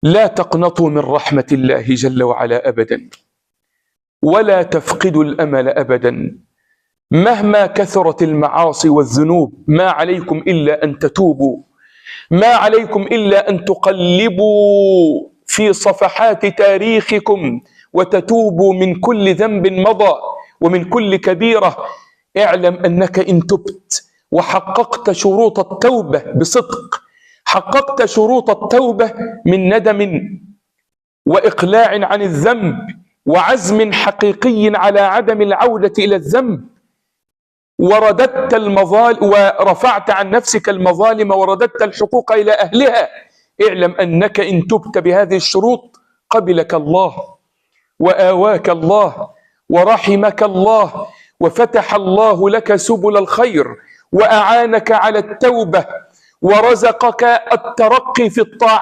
لا تقنطوا من رحمة الله جل وعلا أبدا، ولا تفقدوا الأمل أبدا. مهما كثرت المعاصي والذنوب ما عليكم إلا أن تتوبوا، ما عليكم إلا أن تقلبوا في صفحات تاريخكم وتتوبوا من كل ذنب مضى ومن كل كبيرة. اعلم أنك إن تبت وحققت شروط التوبة بصدق، حققت شروط التوبة من ندم وإقلاع عن الذنب وعزم حقيقي على عدم العودة إلى الذنب، ورددت المظالم ورفعت عن نفسك المظالم ورددت الحقوق إلى أهلها، اعلم أنك إن تبت بهذه الشروط قبلك الله وآواك الله ورحمك الله وفتح الله لك سبل الخير وأعانك على التوبة ورزقك الترقي في الطاعة.